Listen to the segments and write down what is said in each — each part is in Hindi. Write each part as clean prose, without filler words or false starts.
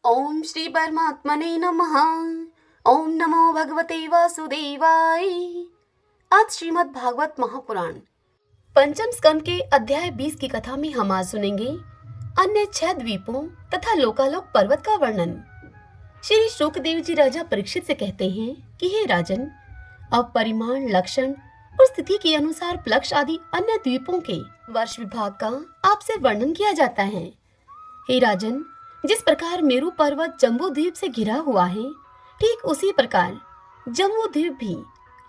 ओम श्री परमात्मने नमः। ओम नमो भगवते वासुदेवाय। आज श्रीमद् भागवत महापुराण पंचम स्कंद के अध्याय 20 की कथा में हम आज सुनेंगे अन्य 6 द्वीपों तथा लोकालोक पर्वत का वर्णन। श्री शुकदेव जी राजा परीक्षित से कहते हैं कि हे राजन, अब परिमाण, लक्षण और स्थिति के अनुसार प्लक्ष आदि अन्य द्वीपों के वर्ष विभाग का आपसे वर्णन किया जाता है। हे राजन, जिस प्रकार मेरू पर्वत जम्बू द्वीप से घिरा हुआ है, ठीक उसी प्रकार जम्बू द्वीप भी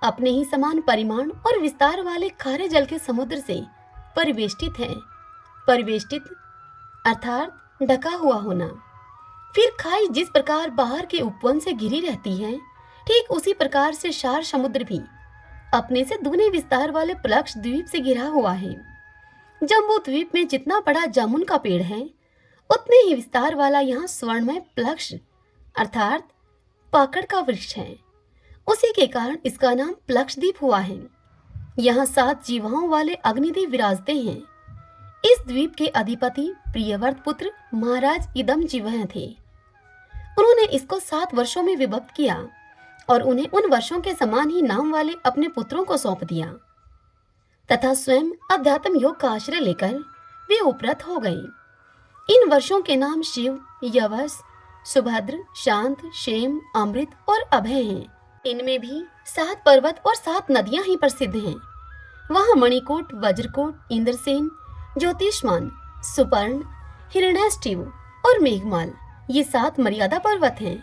अपने ही समान परिमाण और विस्तार वाले खारे जल के समुद्र से परिवेष्टित है। परिवेष्टित अर्थात ढका हुआ होना। फिर खाई जिस प्रकार बाहर के उपवन से घिरी रहती है, ठीक उसी प्रकार से शार समुद्र भी अपने से दुगने विस्तार वाले प्लक्ष द्वीप से घिरा हुआ है। जम्बू द्वीप में जितना बड़ा जामुन का पेड़ है, उतने ही विस्तार वाला यहाँ स्वर्णमय प्लक्ष अर्थात पाकड़ का वृक्ष है। उसी के कारण इसका नाम प्लक्षद्वीप हुआ है। यहाँ 7 जीवाओं वाले अग्निदेव विराजते हैं। इस द्वीप के अधिपति प्रियव्रत पुत्र महाराज इदमजीवह थे। उन्होंने इसको 7 वर्षों में विभक्त किया और उन्हें उन वर्षों के समान ही नाम वाले अपने पुत्रों को सौंप दिया तथा स्वयं अध्यात्म योग का आश्रय लेकर वे उपरत हो गए। इन वर्षों के नाम शिव, यवस, सुभद्र, शांत, क्षेम, अमृत और अभय हैं। इनमें भी 7 पर्वत और 7 नदियां ही प्रसिद्ध हैं। वहाँ मणिकोट, वज्रकोट, इंद्रसेन, ज्योतिष्मान, सुपर्ण, हिरण्याष्टिव और मेघमाल ये 7 मर्यादा पर्वत हैं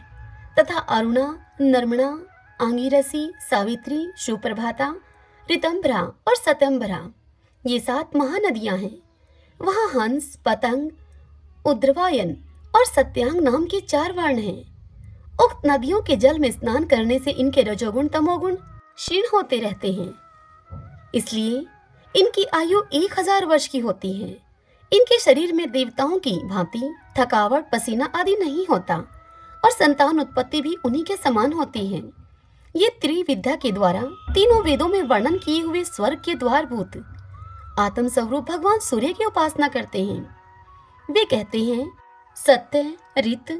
तथा अरुणा, नर्मणा, आंगिरसी, सावित्री, सुप्रभाता, ऋतंभरा और सत्यंभरा ये 7 महानदियां हैं। वहाँ हंस, पतंग, उद्रवायन और सत्यांग नाम के 4 वर्ण हैं। उक्त नदियों के जल में स्नान करने से इनके रजोगुण तमोगुण क्षीण होते रहते हैं, इसलिए इनकी आयु 1000 वर्ष की होती है। इनके शरीर में देवताओं की भांति थकावट, पसीना आदि नहीं होता और संतान उत्पत्ति भी उन्हीं के समान होती है। ये त्रिविद्या के द्वारा तीनों वेदों में वर्णन किए हुए स्वर्ग के द्वारभूत आत्म स्वरूप भगवान सूर्य की उपासना करते हैं। वे कहते हैं, सत्य, रित,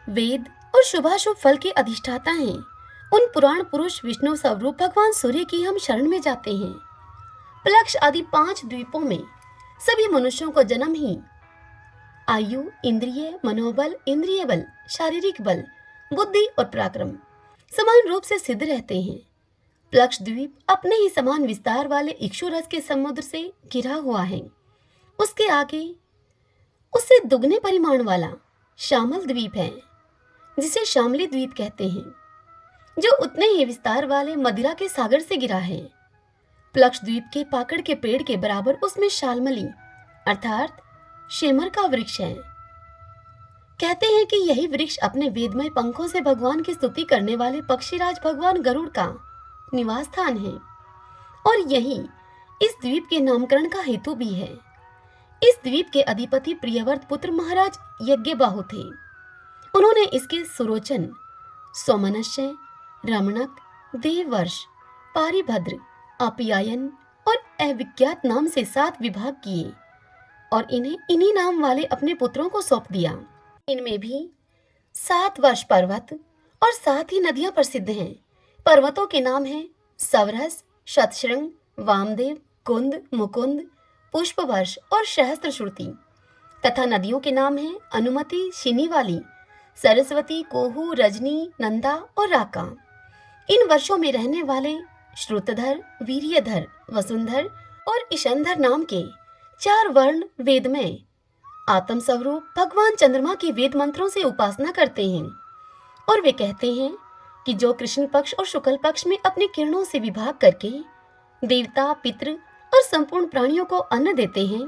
वेद और शुभाशुभ फल के अधिष्ठाता हैं। उन पुराण पुरुष विष्णु स्वरूप भगवान सूर्य की हम शरण में जाते हैं। प्लक्ष आदि 5 द्वीपों में सभी मनुष्यों को जन्म ही आयु, इंद्रिय, मनोबल, इंद्रिय बल, शारीरिक बल, बुद्धि और पराक्रम समान रूप से सिद्ध रहते हैं। प्लक्ष द्वीप अपने ही समान विस्तार वाले इक्षु रस के समुद्र से घिरा हुआ है। उसके आगे उससे दुगने परिमाण वाला शामल द्वीप है, जिसे शामली द्वीप कहते हैं, जो उतने ही विस्तार वाले मदिरा के सागर से गिरा है। प्लक्ष द्वीप के पाकड़ के पेड़ के बराबर उसमें शालमली अर्थात शेमर का वृक्ष है। कहते हैं कि यही वृक्ष अपने वेदमय पंखों से भगवान की स्तुति करने वाले पक्षीराज भगवान गरुड़ का निवास स्थान है और यही इस द्वीप के नामकरण का हेतु भी है। इस द्वीप के अधिपति प्रियव्रत पुत्र महाराज यज्ञबाहु थे। उन्होंने इसके सुरोचन, सोमनस्य, रमणक, देववर्ष, पारिभद्र, आप्यायन और अविज्ञात नाम से 7 विभाग किए और इन्हें इन्हीं नाम वाले अपने पुत्रों को सौंप दिया। इनमें भी 7 वर्ष पर्वत और 7 ही नदियां प्रसिद्ध हैं। पर्वतों के नाम हैं सवरस, शतशृंग, वामदेव, कुंद, मुकुंद, पुष्पवर्ष और सहस्त्रश्रुति तथा नदियों के नाम हैं अनुमति, शिनीवाली, सरस्वती, कोहू, रजनी, नंदा और राका। इन वर्षों में रहने वाले श्रुतधर, वीर्यधर, वसुंधर और ईशनधर नाम के 4 वर्ण वेद में आत्म स्वरूप भगवान चंद्रमा के वेद मंत्रों से उपासना करते हैं और वे कहते हैं कि जो कृष्ण पक्ष और शुक्ल पक्ष में अपनी किरणों से विभाग करके देवता, पितृ और संपूर्ण प्राणियों को अन्न देते हैं,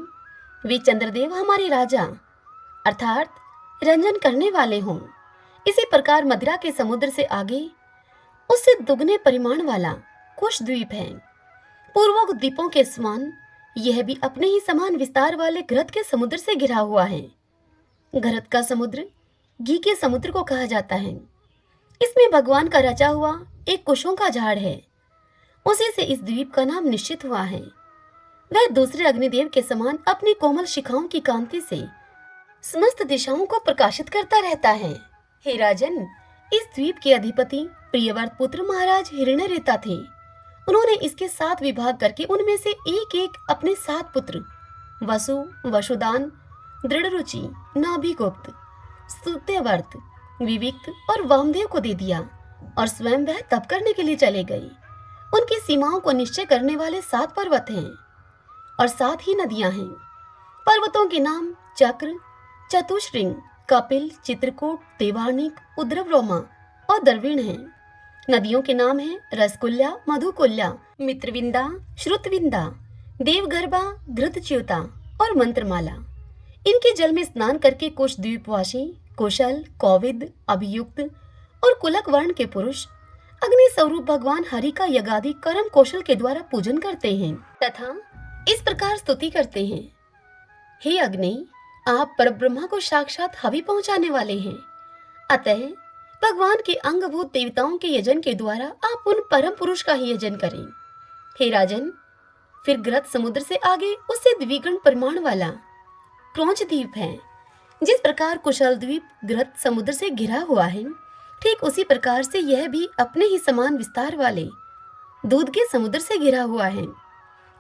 वे चंद्रदेव हमारे राजा अर्थात रंजन करने वाले हों। इसी प्रकार मदिरा के समुद्र से आगे उससे दुगने परिमाण वाला कुश द्वीप है। पूर्वोक्त द्वीपों के समान यह भी अपने ही समान विस्तार वाले घृत के समुद्र से घिरा हुआ है। घृत का समुद्र घी के समुद्र को कहा जाता है। इसमें भगवान का रचा हुआ एक कुशों का झाड़ है। उसी से इस द्वीप का नाम निश्चित हुआ है। वह दूसरे अग्निदेव के समान अपनी कोमल शिखाओं की कांति से समस्त दिशाओं को प्रकाशित करता रहता है। हे राजन, इस द्वीप के अधिपति प्रियव्रत पुत्र महाराज हिरण्यरेता थे। उन्होंने इसके 7 विभाग करके उनमें से एक एक अपने 7 पुत्र वसु, वसुदान, दृढ़रुचि, नाभिगुप्त, स्तुत्यवर्त, विविक्त और वामदेव को दे दिया और स्वयं वह तप करने के लिए चले गए। उनकी सीमाओं को निश्चय करने वाले 7 पर्वत हैं और 7 ही नदियां हैं। पर्वतों के नाम चक्र, चतुश्रृंग, कपिल, चित्रकूट, देवार्णिक, उद्रवरोमा और दर्विण हैं। नदियों के नाम हैं रसकुल्या, मधुकुल्या, मित्रविंदा, श्रुतविंदा, देवगर्भा, घृतच्युता और मंत्रमाला। इनके जल में स्नान करके कुछ द्वीपवासी कुशल, कौविद, अभियुक्त और कुलक वर्ण के पुरुष अग्नि स्वरूप भगवान हरि का यज्ञादि कर्म कौशल के द्वारा पूजन करते हैं तथा इस प्रकार स्तुति करते हैं। हे अग्नि, आप परब्रह्मा को साक्षात हवि पहुंचाने वाले हैं, अतः भगवान के अंगभूत देवताओं के यजन के द्वारा आप उन परम पुरुष का ही यजन करें। हे राजन, फिर ग्रत समुद्र से आगे उससे द्विगुण परिमाण वाला क्रौंच द्वीप है। जिस प्रकार कुशल द्वीप ग्रत समुद्र से घिरा हुआ है, ठीक उसी प्रकार से यह भी अपने ही समान विस्तार वाले दूध के समुद्र से घिरा हुआ है।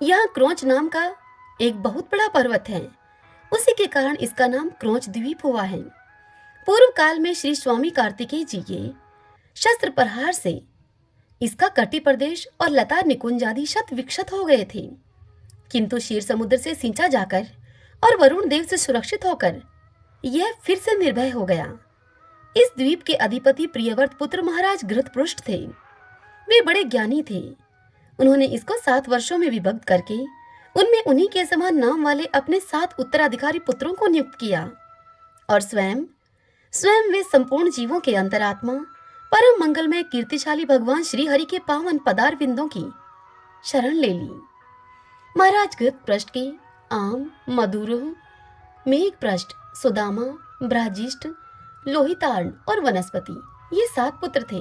यहाँ क्रौंच नाम का एक बहुत बड़ा पर्वत है, उसी के कारण इसका नाम क्रौंच द्वीप हुआ है। पूर्व काल में श्री स्वामी कार्तिकेय जी के शस्त्र प्रहार से इसका कटी प्रदेश और लता निकुंज आदि शत विक्षत हो गए थे, किंतु क्षीर समुद्र से सींचा जाकर और वरुण देव से सुरक्षित होकर यह फिर से निर्भय हो गया। इस द्वीप के अधिपति प्रियव्रत पुत्र महाराज घृतपृष्ठ थे। वे बड़े ज्ञानी थे। उन्होंने इसको 7 वर्षों में विभक्त करके उनमें उन्हीं के समान नाम वाले अपने 7 उत्तराधिकारी पुत्रों को नियुक्त किया और स्वयं वे संपूर्ण जीवों के अंतरात्मा परम मंगलमय कीर्तिशाली भगवान श्री हरि के पावन पदार बिंदों की शरण ले ली। महाराज घृतपृष्ठ के आम, मधुरोह, मेघपृष्ठ, सुदामा, ब्राजिष्ठ, लोहितार्ण और वनस्पति ये 7 पुत्र थे।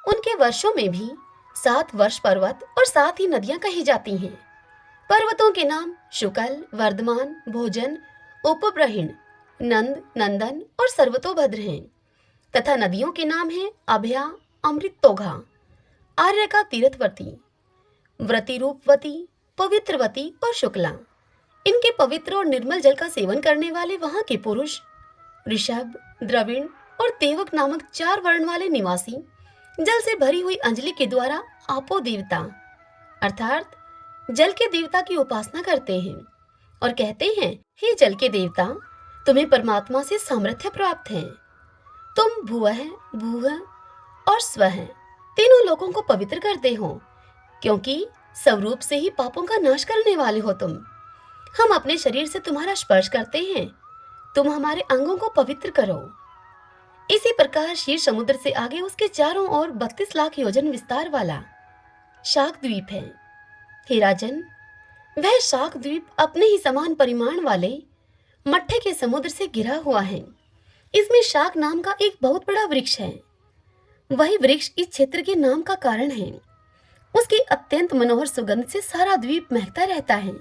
उनके वर्षों में भी 7 वर्ष पर्वत और 7 ही नदियां कही जाती हैं। पर्वतों के नाम शुकल, वर्धमान, भोजन, उपब्रहिण, नंद, नंदन और सर्वतोभद्र हैं तथा नदियों के नाम हैं अभया, अमृतोघा, आर्य का तीर्थवर्ती, व्रतिरूपवती, पवित्रवती और शुक्ला। इनके पवित्र और निर्मल जल का सेवन करने वाले वहां के पुरुष ऋषभ, द्रविण और तेवक नामक 4 वर्ण वाले निवासी जल से भरी हुई अंजलि के द्वारा आपो देवता अर्थात जल के देवता की उपासना करते हैं और कहते हैं, हे जल के देवता, तुम्हें परमात्मा से सामर्थ्य प्राप्त है। तुम भुवः, भूः और स्वः तीनों लोगों को पवित्र करते हो, क्योंकि स्वरूप से ही पापों का नाश करने वाले हो तुम। हम अपने शरीर से तुम्हारा स्पर्श करते हैं, तुम हमारे अंगों को पवित्र करो। इसी प्रकार क्षीर समुद्र से आगे उसके चारों ओर 32 लाख योजन विस्तार वाला शाक द्वीप है। हे राजन, वह शाक द्वीप अपने ही समान परिमाण वाले मट्ठे के समुद्र से घिरा हुआ है। इसमें शाक नाम का एक बहुत बड़ा वृक्ष है। वही वृक्ष इस क्षेत्र के नाम का कारण है। उसकी अत्यंत मनोहर सुगंध से सारा द्वीप महकता रहता है।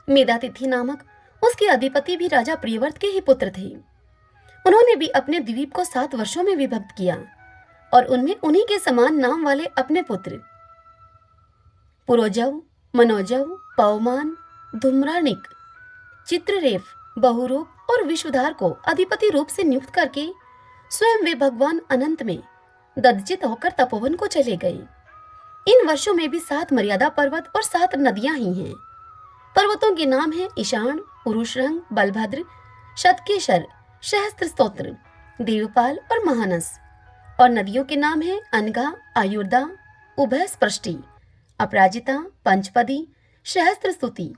मेधातिथि नामक उसके अधिपति भी राजा प्रियव्रत के ही पुत्र थे। उन्होंने भी अपने द्वीप को 7 वर्षों में विभक्त किया और उनमें उन्हीं के समान नाम वाले अपने पुत्र पुरोजव, मनोजव, पवमान, धूम्रानिक, चित्ररेफ, बहुरूप और विश्वधार को अधिपति रूप से नियुक्त करके स्वयं वे भगवान अनंत में ददचित होकर तपोवन को चले गए। इन वर्षों में भी 7 मर्यादा पर्वत और 7 नदियां ही हैं। पर्वतों के नाम हैं ईशान, पुरुषरंग, बलभद्र, शतकेशर, सहस्त्र स्तोत्र, देवपाल और महानस। और नदियों के नाम हैं अनगा, आयुर्दा, उभय स्पृष्टि, अपराजिता, पंचपदी, सहस्त्र स्तुति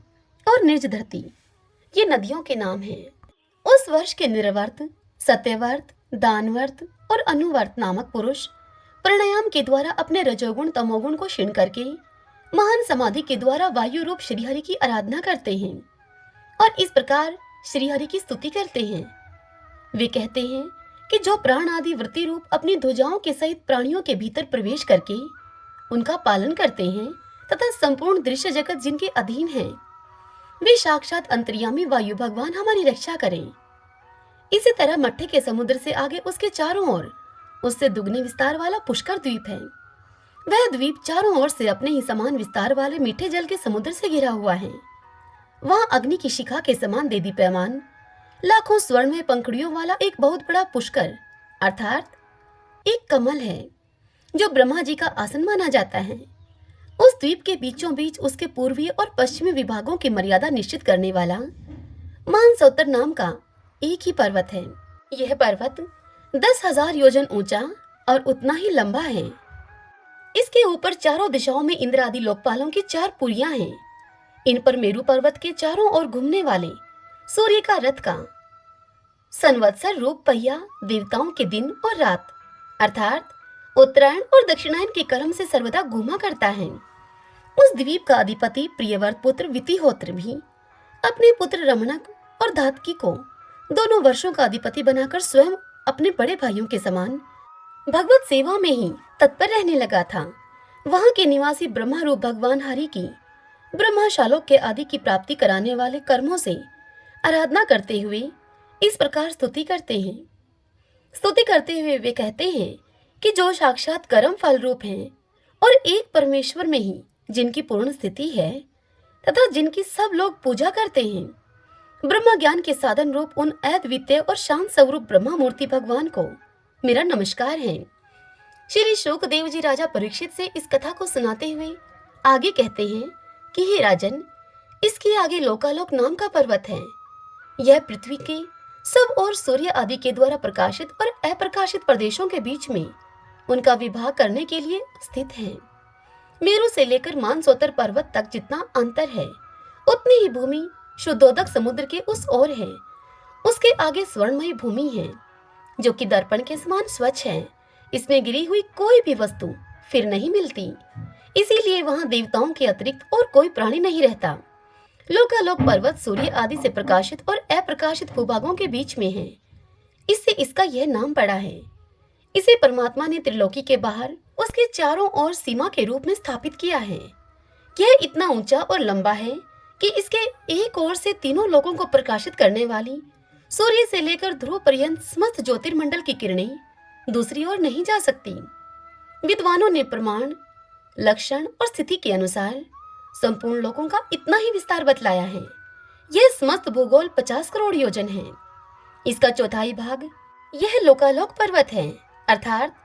और निर्जधरती। ये नदियों के नाम हैं। उस वर्ष के निर्वर्त, सत्यवर्त, दानवर्त और अनुवर्त नामक पुरुष प्राणायाम के द्वारा अपने रजोगुण तमोगुण को क्षीण करके महान समाधि के द्वारा वायु रूप श्रीहरि की आराधना करते हैं और इस प्रकार श्रीहरि की स्तुति करते हैं। वे कहते हैं कि जो प्राण आदि वृत्ति रूप अपनी ध्वजाओं के सहित प्राणियों के भीतर प्रवेश करके उनका पालन करते हैं तथा संपूर्ण दृश्य जगत जिनके अधीन है, वे साक्षात अंतर्यामी वायु भगवान हमारी रक्षा करें। इसी तरह मट्टे के समुद्र से आगे उसके चारों ओर उससे दुगने विस्तार वाला पुष्कर द्वीप है। वह द्वीप चारों ओर से अपने ही समान विस्तार वाले मीठे जल के समुद्र से घिरा हुआ है। वहां अग्नि की शिखा के समान देदीप्यमान लाखों स्वर्ण में पंखुड़ियों वाला एक बहुत बड़ा पुष्कर अर्थात एक कमल है, जो ब्रह्मा जी का आसन माना जाता है। उस द्वीप के बीचों बीच उसके पूर्वी और पश्चिमी विभागों की मर्यादा निश्चित करने वाला मानसरोवर नाम का एक ही पर्वत है। यह पर्वत 10,000 योजन ऊंचा और उतना ही लंबा है। इसके ऊपर चारों दिशाओं में इंद्र आदि लोकपालों की 4 पुरियां हैं। इन पर मेरु पर्वत के चारों ओर घूमने वाले सूर्य का रथ का संवत्सर रूप पहिया देवताओं के दिन और रात अर्थात उत्तरायण और दक्षिणायन के क्रम से सर्वदा घूमा करता है। उस द्वीप का अधिपति प्रियव्रत पुत्र वितिहोत्र भी अपने पुत्र रमणक और धातकी को दोनों वर्षों का अधिपति बनाकर स्वयं अपने बड़े भाइयों के समान भगवत सेवा में ही तत्पर रहने लगा था। वहां के निवासी ब्रह्मा रूप भगवान हरि की ब्रह्माशालोक के आदि की प्राप्ति कराने वाले कर्मों से आराधना करते हुए इस प्रकार स्तुति करते हैं। स्तुति करते हुए वे कहते हैं कि जो साक्षात कर्म फल रूप हैं और एक परमेश्वर में ही जिनकी पूर्ण स्थिति है तथा जिनकी सब लोग पूजा करते हैं, ब्रह्म ज्ञान के साधन रूप उन अद्वितीय और शांत स्वरूप ब्रह्मा मूर्ति भगवान को मेरा नमस्कार है। श्री शुकदेव जी राजा परीक्षित से इस कथा को सुनाते हुए आगे कहते हैं कि हे राजन, इसके आगे लोकालोक नाम का पर्वत है। यह पृथ्वी के सब और सूर्य आदि के द्वारा प्रकाशित और अप्रकाशित प्रदेशों के बीच में उनका विभाग करने के लिए स्थित है। मेरु से लेकर मानसरोवर पर्वत तक जितना अंतर है, उतनी ही भूमि शुद्धोदक समुद्र के उस ओर है। उसके आगे स्वर्णमयी भूमि है, जो कि दर्पण के समान स्वच्छ है। इसमें गिरी हुई कोई भी वस्तु फिर नहीं मिलती, इसीलिए वहां देवताओं के अतिरिक्त और कोई प्राणी नहीं रहता। लोकालोक पर्वत सूर्य आदि से प्रकाशित और अप्रकाशित भूभागों के बीच में है, इससे इसका यह नाम पड़ा है। इसे परमात्मा ने त्रिलोकी के बाहर उसके चारों ओर सीमा के रूप में स्थापित किया है। यह इतना ऊंचा और लंबा है कि इसके एक ओर से तीनों लोकों को प्रकाशित करने वाली सूर्य से लेकर ध्रुव पर्यंत समस्त ज्योतिर्मंडल की किरणें दूसरी ओर नहीं जा सकती। विद्वानों ने प्रमाण, लक्षण और स्थिति के अनुसार संपूर्ण लोकों का इतना ही विस्तार बतलाया है। यह समस्त भूगोल 50 करोड़ योजन है। इसका चौथाई भाग यह लोकालोक पर्वत है, अर्थात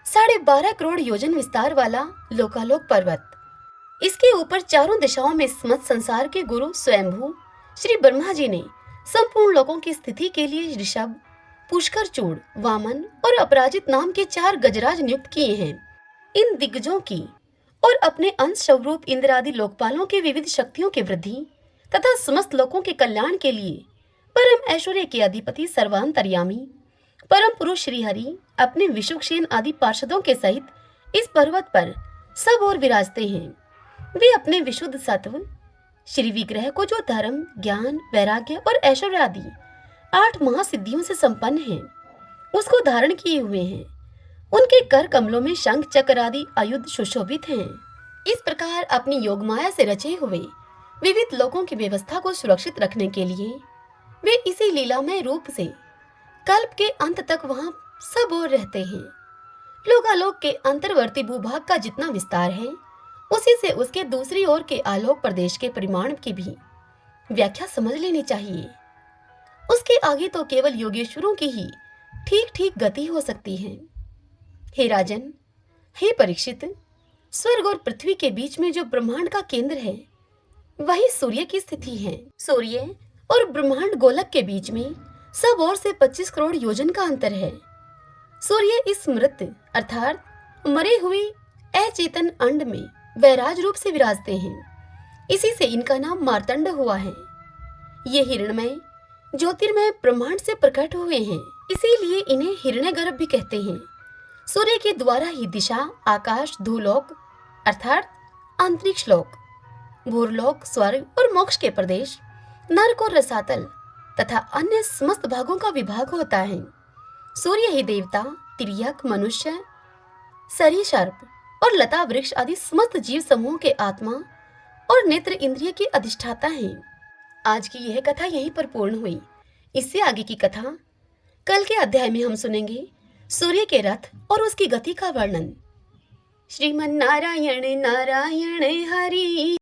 12.5 करोड़ योजन विस्तार वाला लोकालोक पर्वत। इसके ऊपर चारों दिशाओं में समस्त संसार के गुरु स्वयंभू श्री ब्रह्मा जी ने संपूर्ण लोगों की स्थिति के लिए ऋषभ, पुष्कर चूड़, वामन और अपराजित नाम के 4 गजराज नियुक्त किए हैं। इन दिग्गजों की और अपने अंश स्वरूप इंद्र आदि लोकपालों की विविध शक्तियों की वृद्धि तथा समस्त लोगों के कल्याण के लिए परम ऐश्वर्य के अधिपति सर्वांतर्यामी परम पुरुष श्री हरि अपने विश्वक्षेन आदि पार्षदों के सहित इस पर्वत पर सब ओर विराजते हैं। वे अपने विशुद्ध सत्व श्री विग्रह को, जो धर्म, ज्ञान, वैराग्य और ऐश्वर्य आदि 8 महासिद्धियों से संपन्न है, उसको धारण किए हुए हैं। उनके कर कमलों में शंख चक्र आदि आयुध सुशोभित हैं। इस प्रकार अपनी योग माया से रचे हुए विविध लोकों की व्यवस्था को सुरक्षित रखने के लिए वे इसी लीलामय रूप से कल्प के अंत तक वहां सब ओर रहते हैं। लोकालोक के अंतर्वर्ती भूभाग का जितना विस्तार है, उसी से उसके दूसरी ओर के आलोक प्रदेश के परिमाण की भी व्याख्या समझ लेनी चाहिए। उसके आगे तो केवल योगेश्वरों की ही ठीक ठीक गति हो सकती है। हे राजन, हे परीक्षित, स्वर्ग और पृथ्वी के बीच में जो ब्रह्मांड का केंद्र है, वही सूर्य की स्थिति है। सूर्य और ब्रह्मांड गोलक के बीच में सब ओर से 25 करोड़ योजन का अंतर है। सूर्य इस मृत अर्थात मरे हुए अचेतन अंड में वैराज रूप से विराजते हैं। इसी से इनका नाम मार्तंड हुआ है। ये हिरणमय ज्योतिर्मय ब्रह्मांड से प्रकट हुए हैं, इसीलिए इन्हें हिरण्यगर्भ भी कहते हैं। सूर्य के द्वारा ही दिशा, आकाश, धूलोक अर्थात अंतरिक्ष लोक, भूरलोक, स्वर्ग और मोक्ष के प्रदेश, नरक और रसातल तथा अन्य समस्त भागों का विभाग होता है। सूर्य ही देवता, तिर्यक, मनुष्य, सरीसर्प और लता वृक्ष आदि समस्त जीव समूह के आत्मा और नेत्र इंद्रिय के अधिष्ठाता हैं। आज की यह कथा यहीं पर पूर्ण हुई। इससे आगे की कथा कल के अध्याय में हम सुनेंगे सूर्य के रथ और उसकी गति का वर्णन। श्रीमन नारायण नारायण हरि।